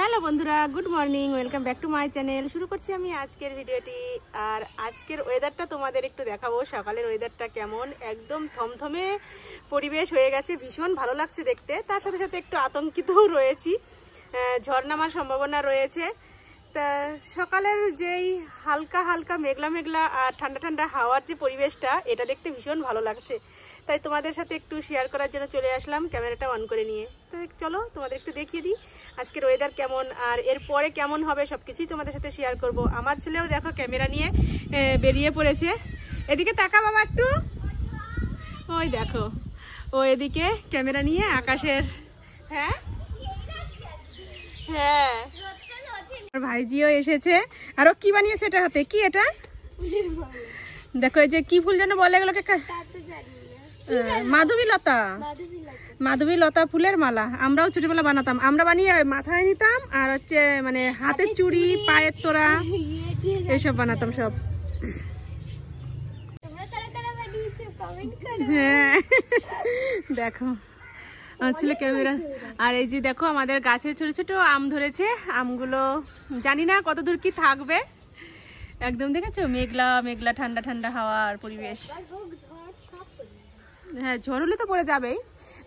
Hello বন্ধুরা, good morning, welcome back to my channel. শুরু করছি আমি আজকের ভিডিওটি। আর আজকের ওয়েদারটা তোমাদের একটু দেখাবো। সকালের ওয়েদারটা কেমন, একদম থমথমে পরিবেশ হয়ে গেছে, ভীষণ ভালো লাগছে দেখতে। তার সাথে সাথে একটু আতঙ্কিতও রয়েছি, ঝড় নামার সম্ভাবনা রয়েছে। তা সকালের যেই হালকা হালকা মেঘলা মেঘলা আর ঠান্ডা ঠান্ডা হাওয়ার যে পরিবেশটা, এটা দেখতে ভীষণ ভালো লাগছে। তাই তোমাদের সাথে একটু শেয়ার করার জন্য চলে আসলাম ক্যামেরাটা অন করে নিয়ে। তো চলো তোমাদের একটু দেখিয়ে দিই আজকের ওয়েদার কেমন, আর এরপরে কেমন হবে সবকিছুই তোমাদের সাথে শেয়ার করব। আমার ছেলেও দেখো ক্যামেরা নিয়ে বেরিয়ে পড়েছে। এদিকে তাকা বাবা একটু, ওই দেখো ও এদিকে ক্যামেরা নিয়ে আকাশের। হ্যাঁ হ্যাঁ, ভাইজিও এসেছে। আর ও কি বানিয়েছে এটা হাতে? কি এটা দেখো, এই যে কি ফুল যেন বলে এগুলোকে? মাধবীলতা। মাধবীলতা ফুলের মালা আমরাও ছোটবেলা বানাতাম, আমরা বানিয়ে মাথায় নিতাম, আর হচ্ছে মানে হাতের চুড়ি, পায়ের তোড়া এসব বানাতাম সব। হ্যাঁ দেখো ছিল ক্যামেরা। আর এই যে দেখো আমাদের গাছে ছোট ছোট আম ধরেছে। আমগুলো জানি না কত দূর কি থাকবে। একদম দেখেছো মেঘলা মেঘলা, ঠান্ডা ঠান্ডা হাওয়ার পরিবেশ। হ্যাঁ, ঝড় হলে তো পড়ে যাবেই,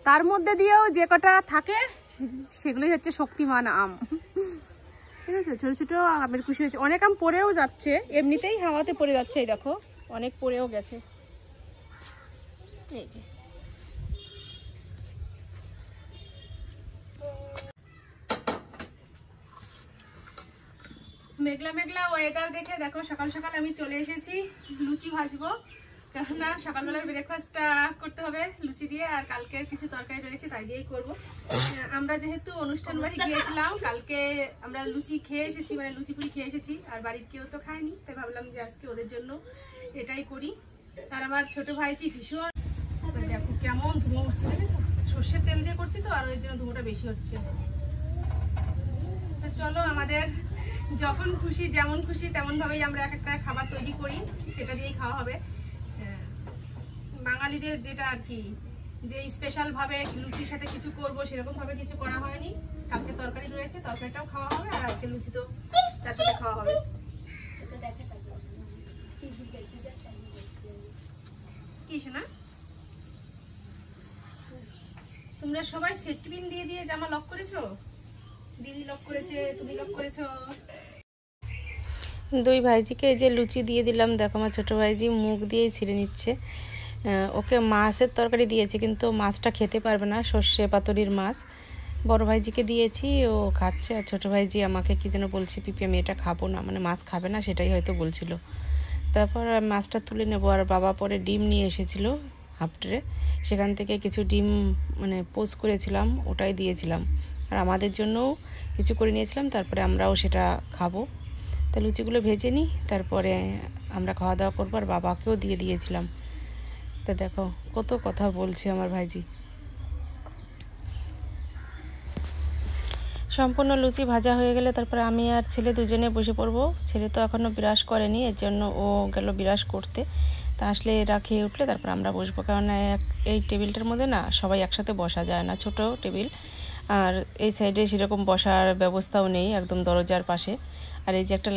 তার মধ্যে দিয়েও যে কটা থাকে সেগুলোই হচ্ছে শক্তিমান আম। ঠিক আছে, ছোট ছোট আমের খুশি হয়েছে। অনেক আম পড়েও যাচ্ছে, এমনিতেই হাওয়াতে পড়ে যাচ্ছে। এই দেখো অনেক পড়েও গেছে। এই যে মেঘলা মেঘলা ওয়েদার দেখে দেখো সকাল সকাল আমি চলে এসেছি লুচি ভাজবো। কেননা সকালবেলার ব্রেকফাস্টটা করতে হবে লুচি দিয়ে, আর কালকের কিছু তরকারি রয়েছে তাই দিয়েই করবো। আমরা যেহেতু অনুষ্ঠান বাড়ি গিয়েছিলাম, কালকে আমরা লুচি খেয়ে এসেছি, মানে লুচি পুরি খেয়ে এসেছি, আর বাড়ির কেউ তো খায়নি, তাই ভাবলাম যে আজকে ওদের জন্য এটাই করি। আর আমার ছোট ভাইজি ভীষণ, দেখো কেমন ধুমো উঠছে, দেখেছো? সর্ষের তেল দিয়ে করছি তো, আর ওই জন্য ধুমোটা বেশি হচ্ছে। তো চলো, আমাদের যখন খুশি যেমন খুশি তেমন ভাবেই আমরা এক একটা খাবার তৈরি করি, সেটা দিয়েই খাওয়া হবে। বাঙালিদের যেটা আর কি, যে স্পেশাল ভাবে লুচির সাথে কিছু করব সেরকম ভাবে কিছু করা হয়নি। কালকে তরকারি রয়েছে, তরকারিটাও খাওয়া হবে, আর আজকে লুচি তো তার সাথে খাওয়া হবে। কি শোনা, তোমরা সবাই সেট পিন দিয়ে দিয়ে জামা লক করেছো? দিদি লক করেছে, তুমি লক করেছো। দুই ভাইজিকে এই যে লুচি দিয়ে দিলাম। দেখো আমার ছোট ভাইজি মুখ দিয়েই ছিঁড়ে নিচ্ছে। ওকে মাছের তরকারি দিয়েছি, কিন্তু মাছটা খেতে পারবে না, সর্ষে পাতুরির মাছ। বড় ভাইজিকে দিয়েছি, ও খাচ্ছে। আর ছোটো ভাইজি আমাকে কি যেন বলছে, পিপি আমি এটা খাবো না, মানে মাছ খাবে না, সেটাই হয়তো বলছিল। তারপর মাছটা তুলে নেবো। আর বাবা পরে ডিম নিয়ে এসেছিলো হাফ ট্রে, সেখান থেকে কিছু ডিম মানে পোচ করেছিলাম, ওটাই দিয়েছিলাম। আর আমাদের জন্যও কিছু করে নিয়েছিলাম, তারপরে আমরাও সেটা খাবো। তা লুচিগুলো ভেজে নিই, তারপরে আমরা খাওয়া দাওয়া করবো। আর বাবাকেও দিয়ে দিয়েছিলাম। তা দেখো কত কথা বলছে আমার ভাইজি। সম্পূর্ণ লুচি ভাজা হয়ে গেলে তারপরে আমি আর ছেলে দুজনে বসে পড়বো। ছেলে তো এখনও বিরাস করেনি, এর জন্য ও গেল বিরাস করতে। তা আসলে এরা খেয়ে উঠলে তারপর আমরা বসবো, কারণ এই টেবিলটার মধ্যে না সবাই একসাথে বসা যায় না, ছোট টেবিল। আর এই সাইডে সেরকম বসার ব্যবস্থাও নেই, একদম দরজার পাশে। আর এই যে একটা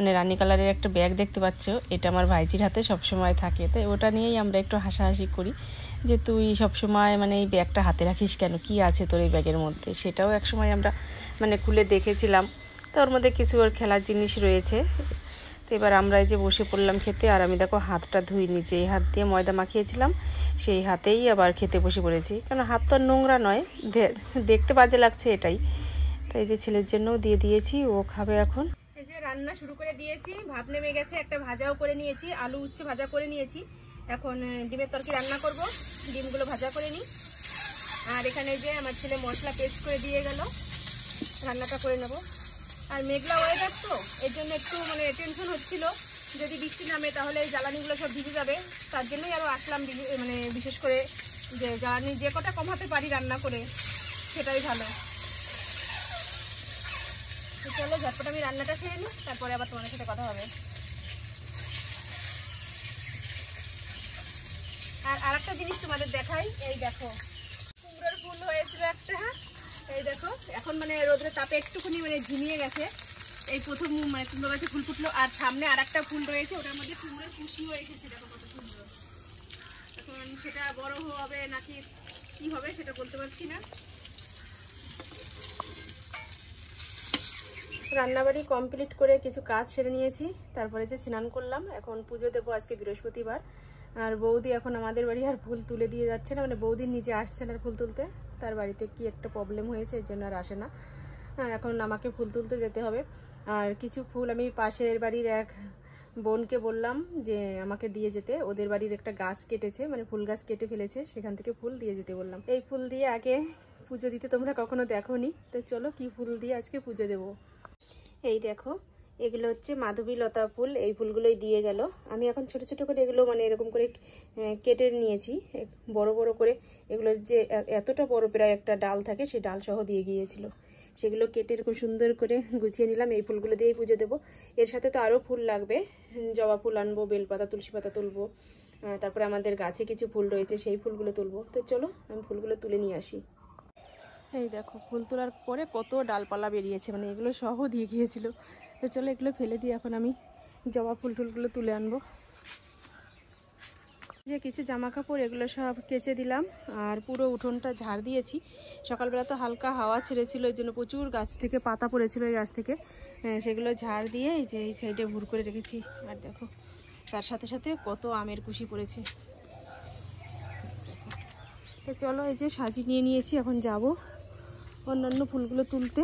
মানে রানী কালারের একটা ব্যাগ দেখতে পাচ্ছ, এটা আমার ভাইজির হাতে সবসময় থাকে। তাই ওটা নিয়েই আমরা একটু হাসাহাসি করি যে তুই সবসময় মানে এই ব্যাগটা হাতে রাখিস কেন, কি আছে তোর এই ব্যাগের মধ্যে। সেটাও একসময় আমরা মানে খুলে দেখেছিলাম। তো ওর মধ্যে কিছু ওর খেলার জিনিস রয়েছে। তো এবার আমরা এই যে বসে পড়লাম খেতে। আর আমি দেখো হাতটা ধুইনি, যে হাত দিয়ে ময়দা মাখিয়েছিলাম সেই হাতেই আবার খেতে বসে পড়েছি, কারণ হাত তো নোংরা নয়, দেখতে বাজে লাগছে এটাই। তাই যে ছেলের জন্যও দিয়ে দিয়েছি, ও খাবে এখন। এই যে রান্না শুরু করে দিয়েছি, ভাত নেমে গেছে, একটা ভাজাও করে নিয়েছি, আলু উচ্ছে ভাজা করে নিয়েছি। এখন ডিমের তরকারি রান্না করব, ডিমগুলো ভাজা করে নিই। আর এখানে যে আমার ছেলে মশলা পেস্ট করে দিয়ে গেল, রান্নাটা করে নেব। আর মেঘলা ওয়েদার তো, এর জন্য একটু মানে টেনশন হচ্ছিল, যদি বৃষ্টি নামে তাহলে এই জ্বালানিগুলো সব ভিজে যাবে। তার জন্যই আরও আসলাম, মানে বিশেষ করে যে জ্বালানি যে কটা কমাতে পারি রান্না করে সেটাই ভালো। চলো ঝটপট আমি রান্নাটা সেরে নিই, তারপরে আবার তোমাদের সাথে কথা হবে। আর আরেকটা জিনিস তোমাদের দেখাই, এই দেখো কুমড়োর ফুল হয়েছিল একটা, এই দেখো এখন মানে রোদের তাপে একটুখানি মানে ঝিমিয়ে গেছে। এই প্রথম মানে কুমড়ো গাছে ফুল ফুটলো, আর সামনে আর একটা ফুল রয়েছে, ওটার মধ্যে কুমড়ো কুশিও এসেছে, দেখো কত সুন্দর। এখন সেটা বড় হবে নাকি কি হবে সেটা বলতে পারছি না। রান্নাবাড়ি কমপ্লিট করে কিছু কাজ সেরে নিয়েছি, তারপরে যে স্নান করলাম। এখন পুজো দেবো, আজকে বৃহস্পতিবার। আর বৌদি এখন আমাদের বাড়ি আর ফুল তুলে দিয়ে যাচ্ছে না, মানে বৌদি নিজে আসছে না ফুল তুলতে, তার বাড়িতে কি একটা প্রবলেম হয়েছে, এর জন্য আর আসে না। এখন আমাকে ফুল তুলতে যেতে হবে। আর কিছু ফুল আমি পাশের বাড়ির এক বোনকে বললাম যে আমাকে দিয়ে যেতে, ওদের বাড়ির একটা গাছ কেটেছে, মানে ফুল গাছ কেটে ফেলেছে, সেখান থেকে ফুল দিয়ে যেতে বললাম। এই ফুল দিয়ে আগে পুজো দিতে তোমরা কখনো দেখোনি, তো চলো কি ফুল দিয়ে আজকে পুজো দেবো। এই দেখো এগুলো হচ্ছে মাধবীলতা ফুল, এই ফুলগুলোই দিয়ে গেল। আমি এখন ছোট ছোট করে এগুলো মানে এরকম করে কেটে নিয়েছি, বড় বড় করে। এগুলো যে এতটা বড় প্রায় একটা ডাল থাকে, সেই ডাল সহ দিয়ে গিয়েছিল, সেগুলো কেটে এরকম সুন্দর করে গুছিয়ে নিলাম। এই ফুলগুলো দিয়েই পুজো দেবো। এর সাথে তো আরও ফুল লাগবে, জবা ফুল আনবো, বেলপাতা তুলসী পাতা তুলবো, তারপরে আমাদের গাছে কিছু ফুল রয়েছে সেই ফুলগুলো তুলবো। তো চলো আমি ফুলগুলো তুলে নিয়ে আসি। এই দেখো ফুল তোলার পরে কত ডালপালা বেরিয়েছে, মানে এগুলো সহ দিয়ে গিয়েছিল। তো চলো এগুলো ফেলে দিয়ে এখন আমি জবা ফুল টুলগুলো তুলে আনবো। যে কিছু জামা কাপড় এগুলো সব কেচে দিলাম, আর পুরো উঠোনটা ঝাড় দিয়েছি। সকালবেলা তো হালকা হাওয়া ছেড়েছিল, এই জন্য প্রচুর গাছ থেকে পাতা পড়েছিল, এই গাছ থেকে সেগুলো ঝাড় দিয়ে এই যে এই সাইডে ভুর করে রেখেছি। আর দেখো তার সাথে সাথে কত আমের কুশি পড়েছে। তো চলো এই যে সাজি নিয়ে নিয়েছি, এখন যাব অন্যান্য ফুলগুলো তুলতে।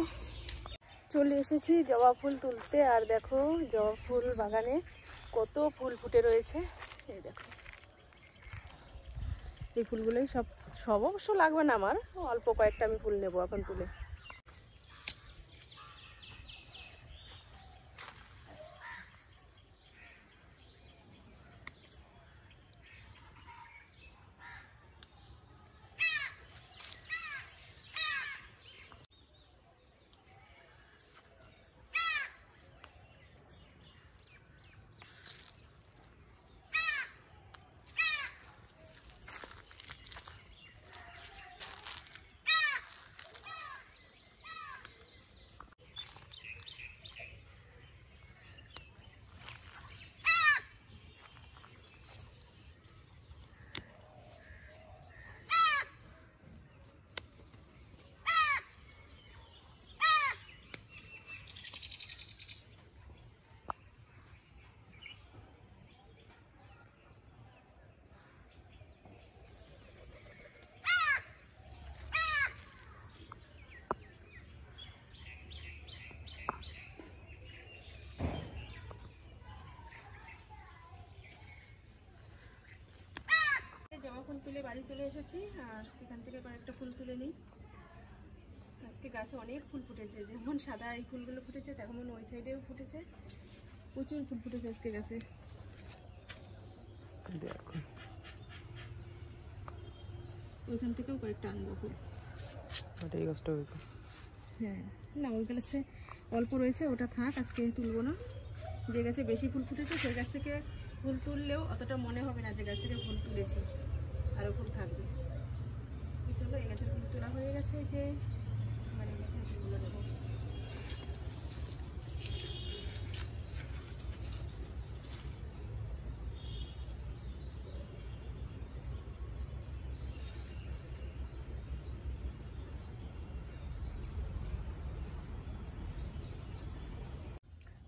চলে এসেছি জবা ফুল তুলতে, আর দেখো জবা ফুল বাগানে কত ফুল ফুটে রয়েছে। এই দেখো এই ফুলগুলোই সব অবশ্য লাগবে না আমার, অল্প কয়েকটা আমি ফুল নেবো এখন তুলে। জবা ফুল তুলে বাড়ি চলে এসেছি, আর এখান থেকে কয়েকটা ফুল তুলে নিই। আজকে গাছে অনেক ফুল ফুটেছে, যেমন সাদা এই ফুলগুলো ফুটেছে, তেমন ওই সাইডেও ফুটেছে, প্রচুর ফুল ফুটেছে আজকে গাছে। দেখো ওইখান থেকেও কয়েকটা আনবো ফুল। এই গাছটা হয়েছে, হ্যাঁ না ওই গাছে অল্প রয়েছে, ওটা থাক, আজকে তুলবো না। যে গাছে বেশি ফুল ফুটেছে সেই গাছ থেকে ফুল তুললেও অতটা মনে হবে না যে গাছ থেকে ফুল তুলেছি, আরও ফুল থাকবে। চলো এই গাছের ফুল তোলা হয়ে গেছে, যে মানে গাছের ফুলগুলো দেবো।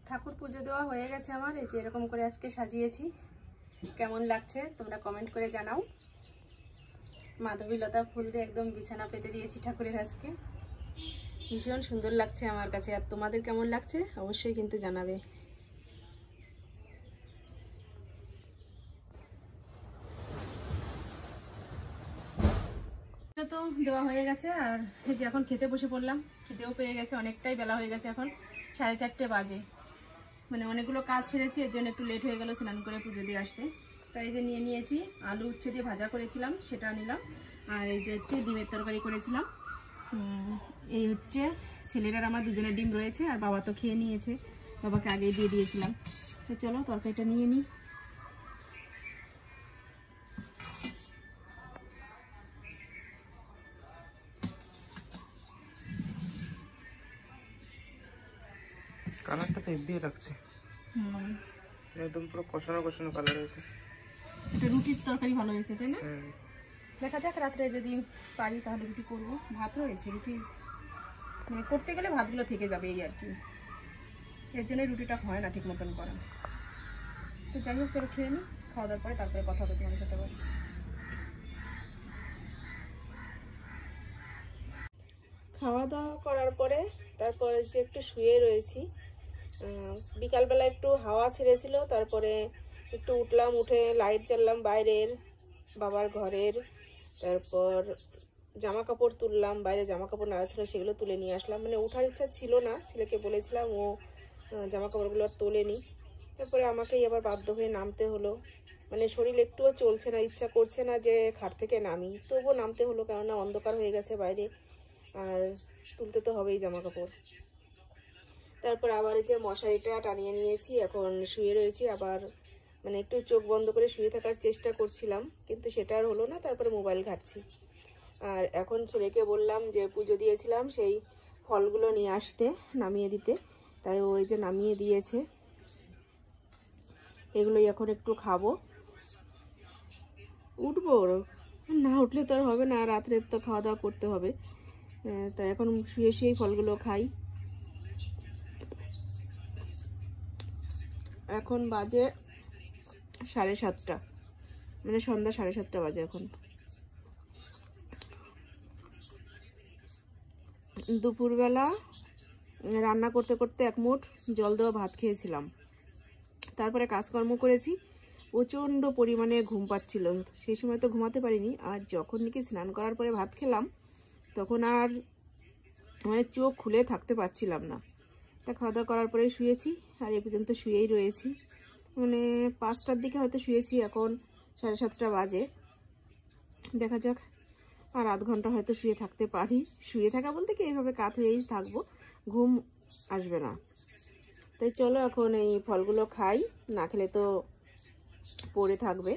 ঠাকুর পুজো দেওয়া হয়ে গেছে আমার, এই যে এরকম করে আজকে সাজিয়েছি। কেমন লাগছে তোমরা কমেন্ট করে জানাও। মাধবীলতা ফুল দিয়ে একদম বিছানা পেতে দিয়েছি ঠাকুরের আজকে, ভীষণ সুন্দর লাগছে আমার কাছে। আর তোমাদের কেমন লাগছে অবশ্যই কিন্তু জানাবে। তো দেওয়া হয়ে গেছে, আর এই যে এখন খেতে বসে পড়লাম। খিদেও পেয়ে গেছে, অনেকটাই বেলা হয়ে গেছে, এখন 4:30 বাজে। মানে অনেকগুলো কাজ সেরেছি, এর জন্য একটু লেট হয়ে গেল স্নান করে পুজো দিয়ে আসতে। তাই এই যে নিয়ে নিয়েছি, আলু উচ্ছে দিয়ে ভাজা করেছিলাম সেটা নিলাম, আর এই যে হচ্ছে ডিমের তরকারি করেছিলাম। এই হচ্ছে ছেলেরা আমার দুজনের ডিম রয়েছে, আর বাবা তো খেয়ে নিয়েছে, বাবাকে আগেই দিয়ে দিয়েছিলাম। তো চলো তরকারিটা নিয়ে নিই। কালারটা তো হেভি লাগছে, একদম পুরো কষানো কষানো কালার হয়েছে। এটা রুটির তরকারি ভালো হয়েছে তাই না? দেখা যাক রাত্রে যদি পারি তাহলে রুটি করবো। ভাত রয়েছে, রুটি মানে করতে গেলে ভাতগুলো থেকে যাবে এই আর কি, এর জন্য রুটিটা হয় না ঠিক মতন করা। তো যাই হোক, চলো খেয়ে নিই, খাওয়া দাওয়ার পরে তারপরে কথা হবে তোমাদের সাথে। খাওয়া দাওয়া করার পরে তারপরে যে একটু শুয়ে রয়েছি, বিকালবেলা একটু হাওয়া ছেড়েছিল, তারপরে একটু উঠলাম, উঠে লাইট জ্বাললাম বাইরের বাবার ঘরের, তারপর জামা কাপড় তুললাম, বাইরে জামা কাপড় নাড়া ছিল সেগুলো তুলে নিয়ে আসলাম। মানে ওঠার ইচ্ছা ছিল না, ছেলেকে বলেছিলাম, ও জামা কাপড়গুলো আর তোলেনি। তারপরে আমাকেই আবার বাধ্য হয়ে নামতে হলো, মানে শরীর একটুও চলছে না, ইচ্ছা করছে না যে খাট থেকে নামি, তবুও নামতে হলো, কেননা অন্ধকার হয়ে গেছে বাইরে আর তুলতে তো হবেই জামা কাপড়। তারপর আবার এই যে মশারিটা টানিয়ে নিয়েছি, এখন শুয়ে রয়েছি। আবার মানে একটু চোখ বন্ধ করে শুয়ে থাকার চেষ্টা করছিলাম, কিন্তু সেটা আর হলো না। তারপরে মোবাইল ঘাঁটছি। আর এখন ছেলেকে বললাম যে পুজো দিয়েছিলাম সেই ফলগুলো নিয়ে আসতে, নামিয়ে দিতে, তাই ওই যে নামিয়ে দিয়েছে, এগুলোই এখন একটু খাবো। উঠবো না, উঠলে তো আর হবে না, রাত্রে তো খাওয়া দাওয়া করতে হবে, তাই এখন শুয়ে শুয়েই ফলগুলো খাই। এখন বাজে 7:30, মানে সন্ধ্যা 7:30 বাজে এখন। দুপুরবেলা রান্না করতে করতে এক মুঠ জল দেওয়া ভাত খেয়েছিলাম, তারপরে কাজকর্ম করেছি, প্রচণ্ড পরিমাণে ঘুম পাচ্ছিল, সেই সময় তো ঘুমাতে পারিনি। আর যখন নাকি স্নান করার পরে ভাত খেলাম, তখন আর মানে চোখ খুলে থাকতে পারছিলাম না। তা খাওয়া দাওয়া করার পরে শুয়েছি, আর এ পর্যন্ত শুয়েই রয়েছি। মানে 5টার দিকে হয়তো শুয়েছি, এখন 7:30 বাজে। দেখা যাক, আর আধ ঘন্টা হয়তো শুয়ে থাকতে পারি। শুয়ে থাকা বলতে কি, এইভাবে কাত হয়েই থাকবো, ঘুম আসবে না। তাই চলো এখন এই ফলগুলো খাই, না খেলে তো পড়ে থাকবে।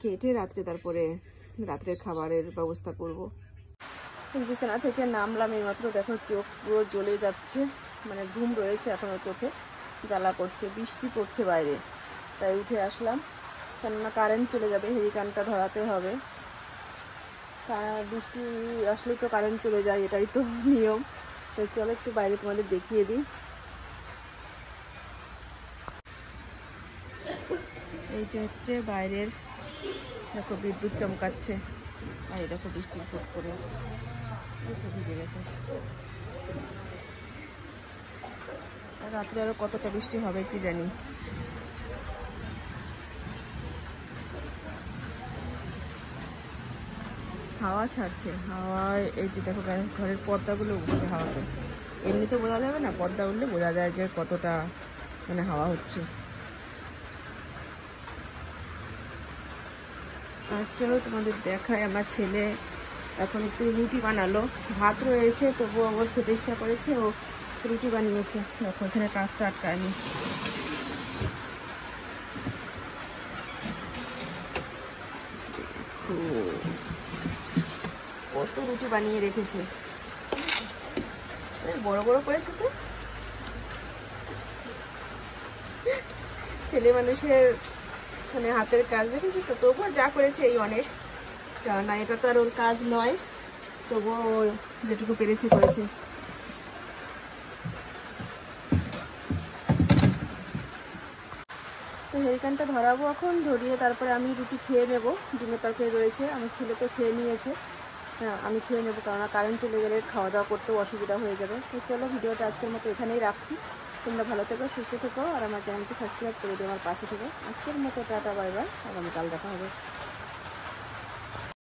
কেটে রাত্রে তারপরে রাত্রের খাবারের ব্যবস্থা করব। বিছানা থেকে নামলাম এইমাত্র, দেখো চোখ পুরো জ্বলে যাচ্ছে, মানে ঘুম রয়েছে এখনো, চোখে জ্বালা করছে, বৃষ্টি পড়ছে বাইরে, তাই উঠে আসলাম। কেননা কারেন্ট চলে যাবে, হেরিকানটা ধরাতে হবে, বৃষ্টি আসলেই তো কারেন্ট চলে যায়, এটাই তো নিয়ম। তো চলো একটু বাইরে তোমাদের দেখিয়ে দিই। এই যে হচ্ছে বাইরের, দেখো বিদ্যুৎ চমকাচ্ছে, আর এই দেখো বৃষ্টি ফুট করে ভিজে গেছে। রাত্রে আরো কতটা বৃষ্টি হবে কি জানি। হাওয়া ছাড়ছে, হাওয়ায় এই যে দেখো ঘরের পর্দাগুলো উঠছে হাওয়াতে, এমনিতে বোঝা যাবে না, পর্দা উঠলে বোঝা যায় যে কতটা মানে হাওয়া হচ্ছে। আর চলো তোমাদের দেখায়, আমার ছেলে এখন একটু রুটি বানালো, ভাত রয়েছে তবুও আমার খেতে ইচ্ছা করেছে, ও রুটি বানিয়েছে। দেখো এখানে কাজটা আটকায়নি। কত রুটি বানিয়ে রেখেছে, বড় বড় করেছে তো। ছেলে মানুষের মানে হাতের কাজ দেখেছি তো, তবুও যা করেছে এই অনেক, কেননা এটা তো আর ওর কাজ নয়, তবুও যেটুকু পেরেছে করেছে। তো হেরিকানটা ধরাবো এখন, ধরিয়ে তারপরে আমি রুটি খেয়ে নেব। ডিমের তরকারি রয়েছে, আমার ছেলে তো খেয়ে নিয়েছে, আমি খেয়ে নেবো, কেননা কারেন্ট চলে গেলে খাওয়া দাওয়া করতেও অসুবিধা হয়ে যাবে। তো চলো ভিডিওটা আজকের মতো এখানেই রাখছি। তোমরা ভালো থেকো, সুস্থ থেকো, আর আমার চ্যানেলকে সাবস্ক্রাইব করে দিও, আমার পাশে থেকো। আজকের মতো টাটা, বাই বাই, আগামীকাল দেখা হবে।